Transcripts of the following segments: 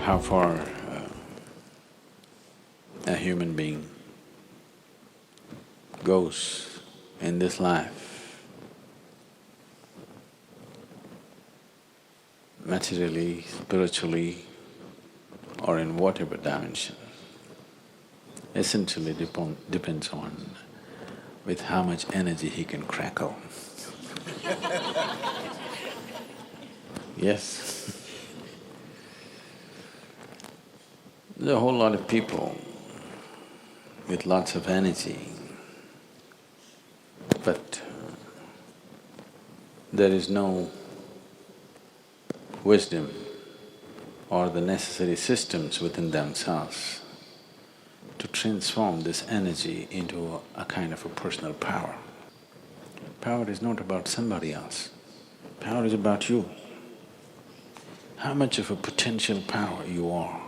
how far a human being goes in this life, materially, spiritually, or in whatever dimension, essentially depends on with how much energy he can crackle. Yes. There's a whole lot of people with lots of energy, but there is no wisdom or the necessary systems within themselves to transform this energy into a kind of a personal power. Power is not about somebody else, power is about you. How much of a potential power you are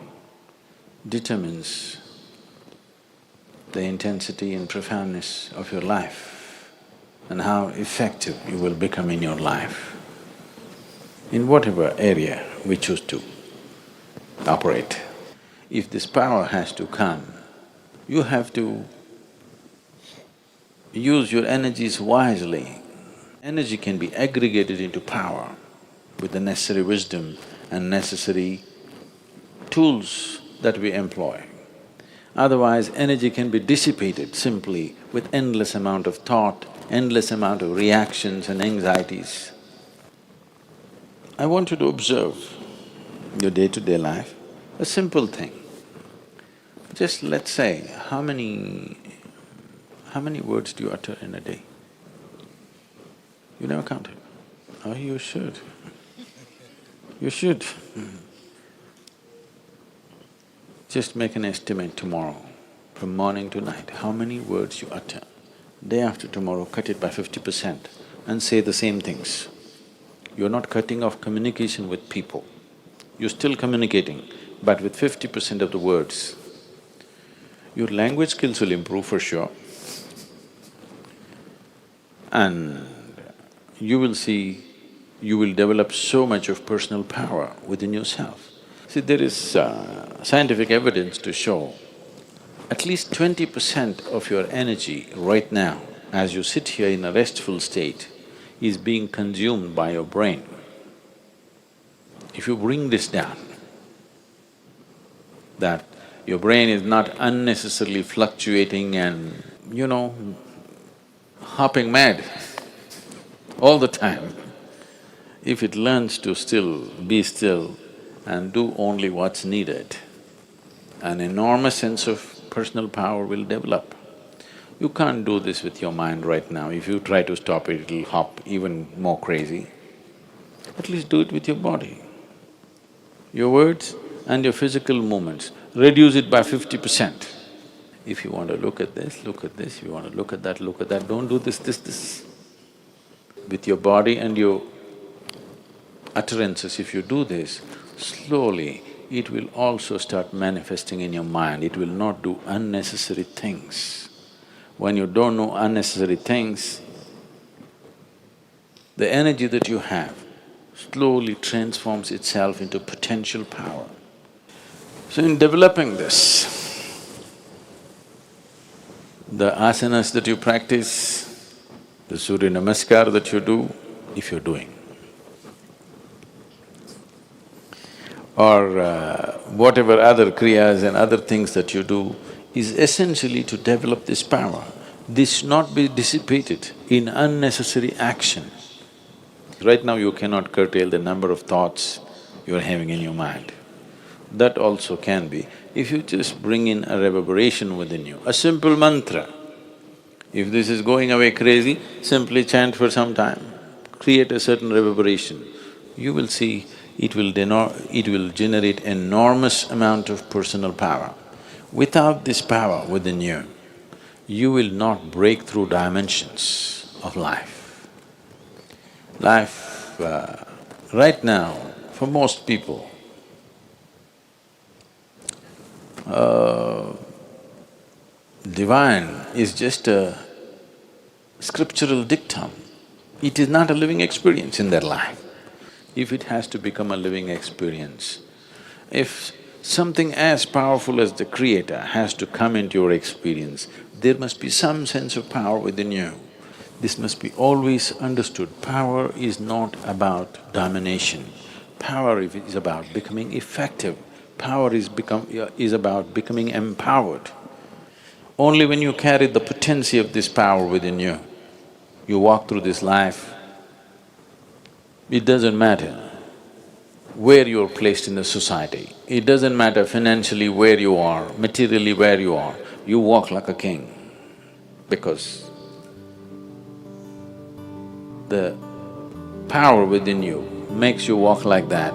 determines the intensity and profoundness of your life and how effective you will become in your life, in whatever area we choose to operate. If this power has to come, you have to use your energies wisely. Energy can be aggregated into power with the necessary wisdom and necessary tools that we employ. Otherwise, energy can be dissipated simply with endless amount of thought, endless amount of reactions and anxieties. I want you to observe your day-to-day life, a simple thing. Just let's say, how many words do you utter in a day? You never counted? Oh, you should. You should. Just make an estimate tomorrow, from morning to night, how many words you utter. Day after tomorrow, cut it by 50% and say the same things. You're not cutting off communication with people, you're still communicating, but with 50% of the words. Your language skills will improve for sure, and you will see, you will develop so much of personal power within yourself. See, there is scientific evidence to show at least 20% of your energy right now, as you sit here in a restful state, is being consumed by your brain. If you bring this down, that your brain is not unnecessarily fluctuating and, hopping mad all the time, if it learns to be still and do only what's needed, an enormous sense of personal power will develop. You can't do this with your mind right now. If you try to stop it, it'll hop even more crazy. At least do it with your body. Your words and your physical movements, reduce it by 50%. If you want to look at this, look at this. If you want to look at that, don't do this. With your body and your utterances, if you do this, slowly it will also start manifesting in your mind. It will not do unnecessary things. When you don't know unnecessary things, the energy that you have slowly transforms itself into potential power. So in developing this, the asanas that you practice, the Surya Namaskar that you do, if you're doing, or whatever other kriyas and other things that you do, is essentially to develop this power. This should not be dissipated in unnecessary action. Right now you cannot curtail the number of thoughts you're having in your mind. That also can be, if you just bring in a reverberation within you, a simple mantra. If this is going away crazy, simply chant for some time, create a certain reverberation. You will see it will generate enormous amount of personal power. Without this power within you, you will not break through dimensions of life. Life, right now, for most people, divine is just a scriptural dictum. It is not a living experience in their life. If it has to become a living experience, if something as powerful as the Creator has to come into your experience. There must be some sense of power within you. This must be always understood. Power is not about domination. Power is about becoming effective. Power is about becoming empowered. Only when you carry the potency of this power within you, you walk through this life. It doesn't matter where you're placed in the society. It doesn't matter financially where you are, materially where you are. You walk like a king because the power within you makes you walk like that.